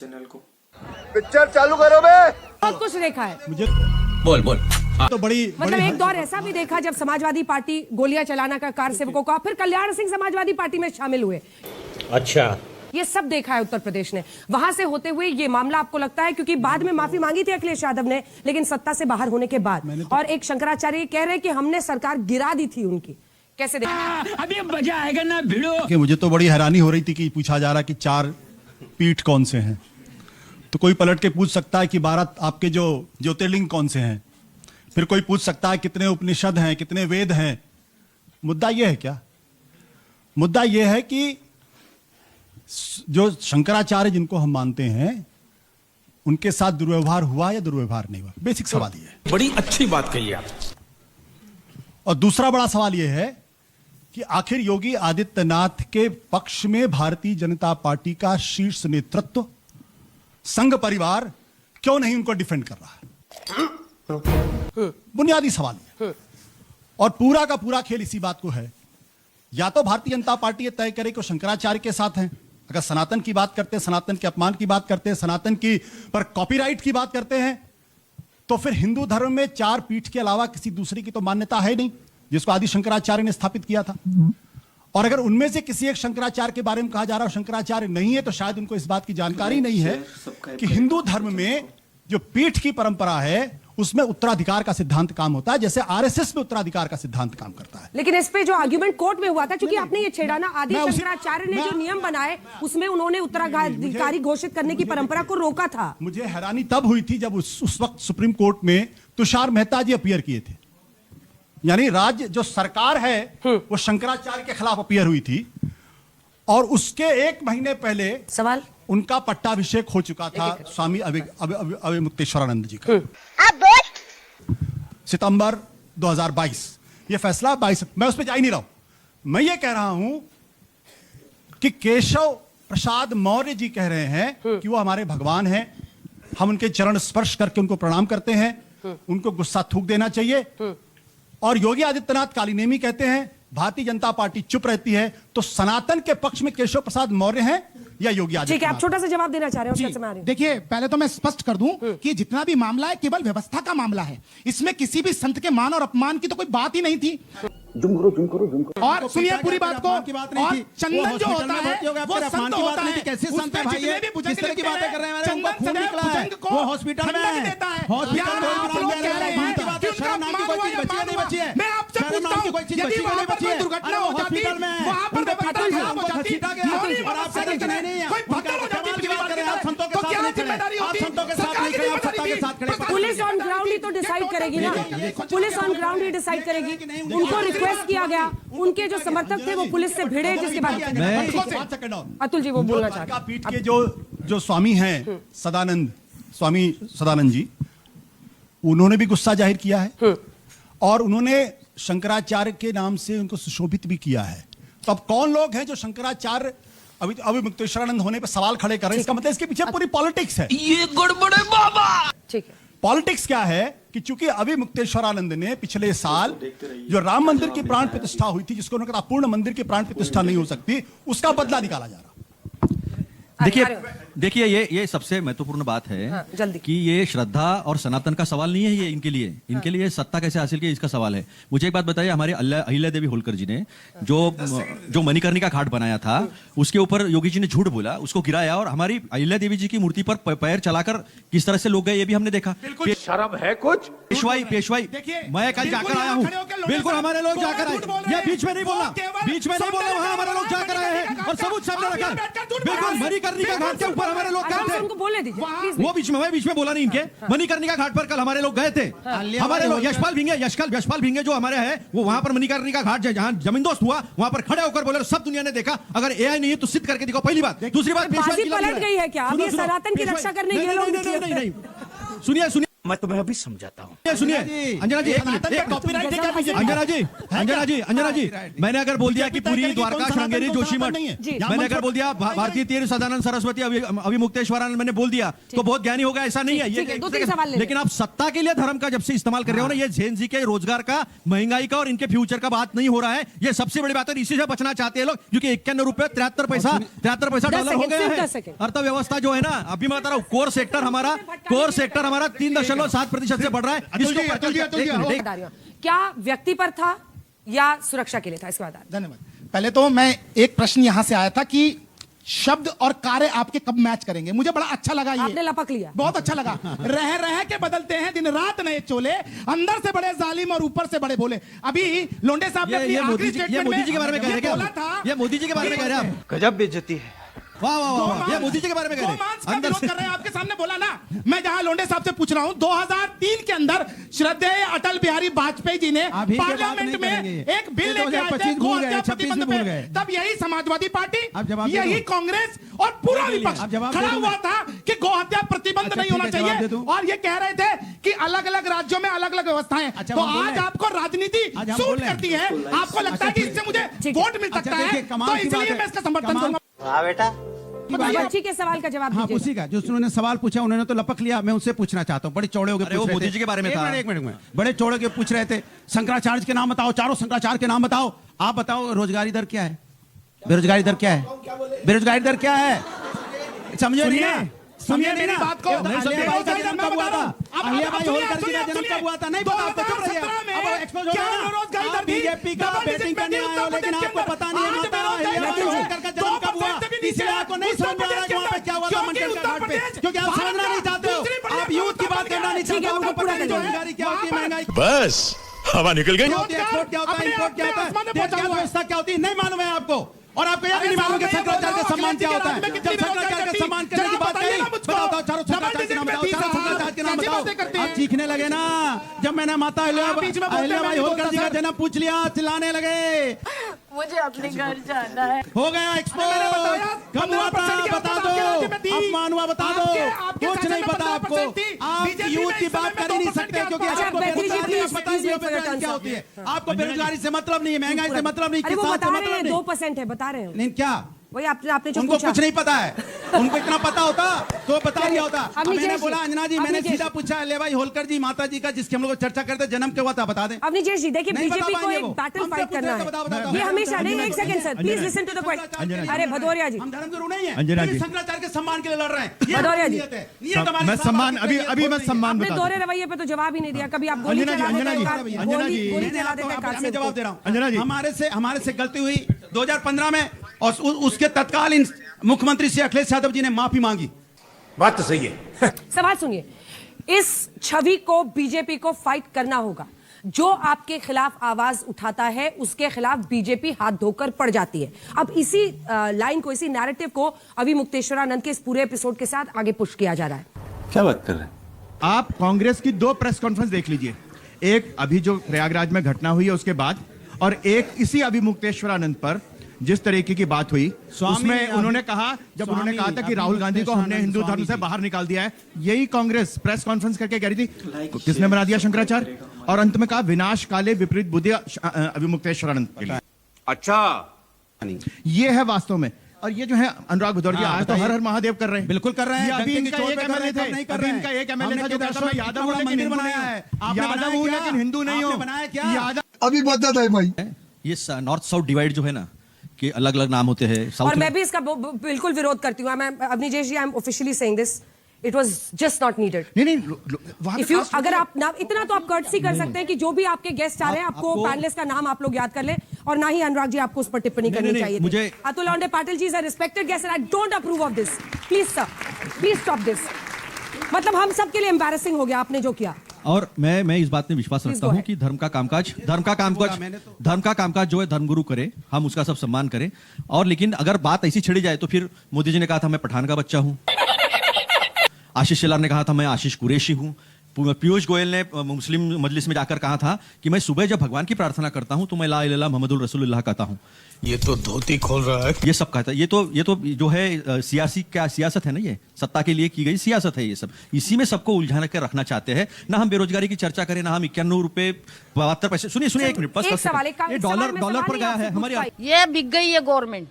Channel को picture चालू करो बे। बहुत कुछ देखा है। मुझे बोल बोल तो बड़ी मतलब एक दौर ऐसा भी देखा जब समाजवादी पार्टी गोलियां चलाना का कार सेवकों का, फिर कल्याण सिंह समाजवादी पार्टी में शामिल हुए। अच्छा, ये सब देखा है उत्तर प्रदेश ने। वहां से होते हुए ये मामला आपको लगता है, क्योंकि बाद में माफी मांगी थी अखिलेश यादव ने, लेकिन सत्ता से बाहर होने के बाद, और एक शंकराचार्य कह रहे हैं कि हमने सरकार गिरा दी थी उनकी। कैसे देखा? अभी मजा आएगा ना भिड़ो। कि मुझे तो बड़ी हैरानी हो रही थी कि पूछा जा रहा कि 4 पीठ कौन से हैं, तो कोई पलट के पूछ सकता है कि 12 आपके जो ज्योतिर्लिंग कौन से हैं, फिर कोई पूछ सकता है कितने उपनिषद हैं, कितने वेद हैं। मुद्दा यह है क्या? मुद्दा यह है कि जो शंकराचार्य जिनको हम मानते हैं उनके साथ दुर्व्यवहार हुआ या दुर्व्यवहार नहीं हुआ, बेसिक सवाल यह है। बड़ी अच्छी बात कही आप। और दूसरा बड़ा सवाल यह है कि आखिर योगी आदित्यनाथ के पक्ष में भारतीय जनता पार्टी का शीर्ष नेतृत्व, संघ परिवार क्यों नहीं उनको डिफेंड कर रहा है? बुनियादी सवाल है। और पूरा का पूरा खेल इसी बात को है, या तो भारतीय जनता पार्टी ये तय करे कि शंकराचार्य के साथ हैं। अगर सनातन की बात करते हैं, सनातन के अपमान की बात करते हैं, सनातन की पर कॉपीराइट की बात करते हैं, तो फिर हिंदू धर्म में 4 पीठ के अलावा किसी दूसरी की तो मान्यता है नहीं, जिसको आदि शंकराचार्य ने स्थापित किया था। और अगर उनमें से किसी एक शंकराचार्य के बारे में कहा जा रहा है शंकराचार्य नहीं है, तो शायद उनको इस बात की जानकारी नहीं है कि हिंदू धर्म में जो पीठ की परंपरा है उसमें उत्तराधिकार का सिद्धांत काम होता है, जैसे आरएसएस में उत्तराधिकार का सिद्धांत काम करता है। लेकिन इस पे जो आर्ग्यूमेंट कोर्ट में हुआ था, क्योंकि आपने ये छेड़ा ना, आदि शंकराचार्य ने जो नियम बनाए उसमें उन्होंने उत्तराधिकारी घोषित करने की परंपरा को रोका था। मुझे हैरानी तब हुई थी जब उस वक्त सुप्रीम कोर्ट में तुषार मेहता जी अपीयर किए थे। यानी राज्य जो सरकार है वो शंकराचार्य के खिलाफ अपीयर हुई थी, और उसके 1 महीने पहले सवाल उनका पट्टाभिषेक हो चुका था स्वामी अविमुक्तेश्वरानंद जी का। सितंबर 2022 ये फैसला 22, मैं उस पर जा ही नहीं रहा हूं। मैं ये कह रहा हूं कि केशव प्रसाद मौर्य जी कह रहे हैं कि वो हमारे भगवान हैं, हम उनके चरण स्पर्श करके उनको प्रणाम करते हैं, उनको गुस्सा थूक देना चाहिए। और योगी आदित्यनाथ काली नेमी कहते हैं, भारतीय जनता पार्टी चुप रहती है। तो सनातन के पक्ष में केशव प्रसाद मौर्य हैं या योगी आदित्यनाथ? ठीक है, आप छोटा सा जवाब देना चाह रहे हो, उसका समय आ रही है। देखिए, पहले तो मैं स्पष्ट कर दूं कि जितना भी मामला है केवल व्यवस्था का मामला है। इसमें किसी भी संत के मान और अपमान की तो कोई बात ही नहीं थी। और सुनिए पूरी बात को, और चंदन जो होता है वो संत होता है। कैसे संत है भाई? किस तरह की बातें कर रहे हैं? चंदन खून निकला है, वो हॉस्पिटल में है, हॉस्पिटल में आप लोग कह रहे हैं कि उनका शर्म नाम की कोई चीज बची नहीं बची है। मैं आपसे शर्म नाम की कोई चीज बची नहीं बची है। दुर्घटना हो जाती, वहां पर व्यवस्था खराब हो जाती, और आप सदन में नहीं है, कोई भगदड़ हो जाती, की बात कर रहे हैं। आप संतों के तो साथ क्या नहीं खड़े, जिम्मेदारी आप होती? संतों के साथ नहीं खड़े, आप सत्ता के साथ खड़े। पुलिस ऑन ग्राउंड ही तो डिसाइड करेगी ना, police on ground he decide करेगी। उनको रिक्वेस्ट किया गया, उनके जो समर्थक थे वो पुलिस से भिड़े, जिसके बाद अतुल जी वो बोलना चाहते हैं। पीठ के जो स्वामी हैं स्वामी सदानंद जी, उन्होंने भी गुस्सा जाहिर किया है, और उन्होंने शंकराचार्य के नाम से उनको सुशोभित भी किया है। तो अब कौन लोग हैं जो शंकराचार्य अविमुक्तेश्वरानंद होने पर सवाल खड़े कर रहे हैं? इसका मतलब इसके पीछे पूरी पॉलिटिक्स है। ये गड़बड़ है बाबा। ठीक है, पॉलिटिक्स क्या है कि चूंकि अविमुक्तेश्वरानंद ने पिछले साल जो राम मंदिर की प्राण प्रतिष्ठा हुई थी, जिसको उन्होंने कहा पूर्ण मंदिर की प्राण प्रतिष्ठा नहीं हो सकती, उसका बदला निकाला जा रहा। देखिए ये सबसे महत्वपूर्ण बात है। हाँ, जल्दी। कि ये श्रद्धा और सनातन का सवाल नहीं है, ये इनके लिए सत्ता कैसे हासिल की इसका सवाल है। मुझे एक बात बताइए, हमारे अहिल्या देवी होलकर जी ने जो मणिकर्णिका घाट बनाया था, उसके ऊपर योगी जी ने झूठ बोला, उसको गिराया, और हमारी अहिल्या देवी जी की मूर्ति पर पैर चलाकर किस तरह से लोग गए ये भी हमने देखा। शर्म है कुछ? पेशवाई मैं कल जाकर आया हूँ, बिल्कुल हमारे लोग जाकर आए, ये बीच में नहीं बोलना, वहां हमारे लोग जाकर आए हैं और सबूत सामने रखा है। बिल्कुल मणिकर्णिका घाट के ऊपर हमारे लोग गए थे, उनको बोलने दीजिए प्लीज। वो बीच में बोला नहीं इनके। मणिकर्णिका घाट पर कल हमारे लोग गए थे, हमारे लोग यशपाल भिंगे जो हमारे हैं, वो वहां पर मणिकर्णिका घाट जहां जमींदोस्त हुआ, वहां पर खड़े होकर बोले, सब दुनिया ने देखा। अगर एआई नहीं है तो सिद्ध करके दिखाओ, पहली बात। दूसरी बात, बाजी पलट गई है क्या? अब ये सनातन की रक्षा करने के लिए लोग नहीं, सुनिए मैं तुम्हें अभी समझाता हूँ। ये सुनिए अंजना जी, कॉपीराइट है क्या बीजेपी? अंजना जी, मैंने अगर बोल दिया कि पूरी द्वारका श्रृंगेरी जोशीमठ, मैंने अगर बोल दिया भारतीय तीर्थ सदानंद सरस्वती अभिमुक्तेश्वरानंद, मैंने बोल दिया तो बहुत ज्ञानी होगा, ऐसा नहीं है। ठीक है, 2-3 सवाल ले लें। लेकिन आप सत्ता के लिए धर्म का जब से इस्तेमाल कर रहे हो ना, ये जेन जी के रोजगार का, महंगाई का और इनके फ्यूचर का बात नहीं हो रहा है। ये सबसे बड़ी बात है, इसी से बचना चाहते हैं लोग, क्योंकि 51 रुपए 73 पैसा डॉलर हो गया है। अर्थव्यवस्था जो है ना, अभी मैं बता रहा हूँ, कोर सेक्टर हमारा 3.7% से बढ़ रहा है। क्या व्यक्ति पर था या सुरक्षा के लिए था? इसके बाद धन्यवाद। पहले तो मैं एक प्रश्न यहां से आया था कि शब्द और कार्य आपके कब मैच करेंगे। मुझे बड़ा अच्छा लगा ये, आपने लपक लिया, बहुत अच्छा लगा। रह के बदलते हैं दिन रात नए चोले, अंदर से बड़े जालिम और ऊपर से बड़े भोले। अभी लोंडे साहब ने अपनी आखिरी स्टेटमेंट में मोदी जी के बारे में कह रहे हैं बोला क्या? था, ये मोदी जी के बारे में कह रहे हैं आप? गजब बेइज्जती है। वाह वाह वाह, ये मोदी जी के बारे में कह रहे हैं। अंदर से कर रहे हैं, आपके सामने बोला ना। मैं जहां लोंडे साहब से पूछ रहा हूं, 2003 के अंदर श्रद्धेय अटल बिहारी वाजपेयी जी ने पार्लियामेंट में एक बिल लेके आए थे गो हत्या प्रतिबंध पे। तब यही समाजवादी पार्टी, यही कांग्रेस और पूरा विपक्ष खड़ा हुआ था कि गो हत्या प्रतिबंध नहीं होना चाहिए, और ये कह रहे थे कि अलग अलग राज्यों में अलग अलग व्यवस्थाएं। तो आज आपको राजनीति सूट करती है, आपको लगता है कि इससे मुझे वोट मिल सकता है, तो इसलिए मैं इसका समर्थन करूंगा। बच्ची के सवाल का जवाब हाँ, दीजिए। उसी का जो उन्होंने सवाल पूछा, उन्होंने तो लपक लिया। मैं उनसे पूछना चाहता हूँ, बड़े चौड़े हो गए, वो मोदी जी के बारे में था। एक मिनट बड़े चौड़े के पूछ रहे थे, शंकराचार्य के नाम बताओ, चारों शंकराचार्य के नाम बताओ। आप बताओ रोजगारी दर क्या है, बेरोजगारी दर क्या है, बेरोजगारी दर क्या है? समझे नहीं ना? सुनिए मेरी बात को। अहिल्याबाई का जन्म कब हुआ था? अहिल्याबाई होलकर जी का जन्म कब हुआ था? नहीं पता आपको, चुप रहिए। अब एक्सपोज हो गया ना। आप बीजेपी का बैटिंग करने आए हो, लेकिन आपको पता नहीं है माता अहिल्याबाई होलकर का जन्म कब हुआ। इसलिए आपको नहीं समझ में आ रहा है वहां पे क्या हुआ था मंडल का घाट पे, क्योंकि आप समझना नहीं चाहते हो। आप यूथ की बात करना नहीं चाहते हो, आपको पता नहीं बेरोजगारी क्या होती है, महंगाई बस हवा निकल गई। एक्सपोर्ट क्या होता है, इंपोर्ट क्या होता है, देश की व्यवस्था क्या होती है, नहीं मालूम है आपको। और आपको यह भी नहीं मालूम कि शंकराचार्य का सम्मान क्या होता है। जब शंकराचार्य का सम्मान करने की बात कही, बताओ चारों शंकराचार्य के नाम बताओ, चारों शंकराचार्य के नाम बताओ। आप चीखने लगे ना जब मैंने माता अहिल्याबाई होलकर जी का जन्म पूछ लिया, चिल्लाने लगे। मुझे अपने घर जाना है। हो गया एक्सपोर्ट। कब हुआ था बता दो, अपमान हुआ बता दो, कुछ नहीं पता आपको। आप यूथ की बात कर ही नहीं सकते, क्योंकि आपको बेरोजगारी पता नहीं बेरोजगारी क्या होती है। आपको बेरोजगारी से मतलब नहीं है, महंगाई से मतलब नहीं, किसान से मतलब नहीं। 2% है, बता रहे हो। नहीं क्या वही आपने जो उनको पूछा। कुछ नहीं पता है, उनको इतना पता होता तो बता दिया होता। अब मैंने बोला अंजना जी, मैंने सीधा पूछा अहिल्याबाई होलकर जी माता जी का, जिसकी हम लोग चर्चा करते, जन्म क्या हुआ था बता दें। अब नीतीश जी देखिए, नहीं बता बीजेपी को पाएंगे एक वो। बैटल हमसे फाइट पूछ करना रहे थे, बताओ, है। बताओ। ये हमेशा नहीं, एक second sir, please listen to the question. अरे भदौरिया जी, हम धर्मगुरु नहीं है, अंजना जी। शंकराचार्य के सम्मान के लिए लड़ रहे हैं। ये भदौरिया जी। नियत है, नियत हमारी मैं सम्मान अभी मैं सम्मान आपने बता दोहरे रवैये पे तो जवाब ही नहीं दिया। कभी आप गोली अंजना जी, चला देते अंजना हैं, जी, कार- अंजना गोली जी। गोली चला देते हैं कार से। मैं जवाब दे रहा हूँ अंजना जी। हमारे से गलती हुई 2015 में, और उसके तत्कालीन मुख्यमंत्री से अखिलेश यादव जी ने माफी मांगी। बात तो सही है। सवाल सुनिए, इस छवि को बीजेपी को फाइट करना होगा। जो आपके खिलाफ आवाज उठाता है उसके खिलाफ बीजेपी हाथ धोकर पड़ जाती है। अब इसी लाइन को, इसी नैरेटिव को अभिमुक्तेश्वरानंद के इस पूरे एपिसोड के साथ आगे पुश किया जा रहा है। क्या बात कर रहे हैं आप? कांग्रेस की 2 प्रेस कॉन्फ्रेंस देख लीजिए, एक अभी जो प्रयागराज में घटना हुई है उसके बाद, और एक इसी अभिमुक्तेश्वरानंद पर जिस तरीके की बात हुई, उसमें उन्होंने कहा, जब उन्होंने कहा था कि राहुल गांधी को हमने हिंदू धर्म से बाहर निकाल दिया है, यही कांग्रेस प्रेस कॉन्फ्रेंस करके कह रही थी किसने बना दिया शंकराचार्य, और अंत में कहा विनाश काले विपरीत बुद्धि अभिमुक्तेश्वरानंद के लिए। अच्छा, ये है वास्तव में। और ये जो है अनुराग भदौरिया आज तो हर हर महादेव कर रहे हैं, बिल्कुल कर रहे हैं। अभी डंके की इनका चोट एक पे कर रहे एमएलए थे, थे, नहीं कर अभी रहे इनका हैं। एक एमएलए था हमने जो कहता कहता मैं यादव हूं लेकिन हिंदू नहीं बनाया है। हूं, आपने यादव बनाया हूं क्या? लेकिन हिंदू नहीं हूं। आपने बनाया क्या? यादव अभी बता दे भाई। ये नॉर्थ साउथ डिवाइड जो है ना, कि अलग अलग नाम होते हैं। और साउथ मैं भी इसका बिल्कुल विरोध करती हूँ। मैं Avneesh ji, I am officially saying this, it was just not needed. नहीं वहां इफ यू, अगर आप ना इतना तो आप कर्टसी कर सकते हैं कि जो भी आपके गेस्ट आ रहे हैं आपको पैनलिस्ट का नाम आप लोग याद कर ले, और ना ही अनुराग जी आपको उस पर टिप्पणी करनी चाहिए थी। मुझे Atul Londhe Patil ji is a respected guest and I don't approve of this. Please sir, please stop this. मतलब हम सब के लिए एम्बैरेसिंग हो गया आपने जो किया। और मैं इस बात में विश्वास रखता हूं कि धर्म का कामकाज जो है धर्मगुरु करे, हम उसका सब सम्मान करें। और लेकिन अगर बात ऐसी छिड़ी जाए तो फिर मोदी जी ने कहा था मैं पठान का बच्चा हूं, आशीष शेलार ने कहा था मैं आशीष कुरैशी हूं, पीयूष गोयल ने मुस्लिम मजलिस में जाकर कहा था कि मैं सुबह जब भगवान की प्रार्थना करता हूं तो मैं ला इलाहा इल्लल्लाह मुहम्मदुर रसूलुल्लाह कहता हूं। ये तो धोती खोल रहा है। ये सब कहता है। ये तो जो है सियासत है ना, ये सत्ता के लिए की गई सियासत है। ये सब इसी में सबको उलझा कर रखना चाहते हैं। ना हम बेरोजगारी की चर्चा करें, ना हम 91 रुपए 72 पैसे। सुनिए एक मिनट, एक सवाल, एक ये डॉलर पर गया है हमारी। ये बिक गई है गवर्नमेंट।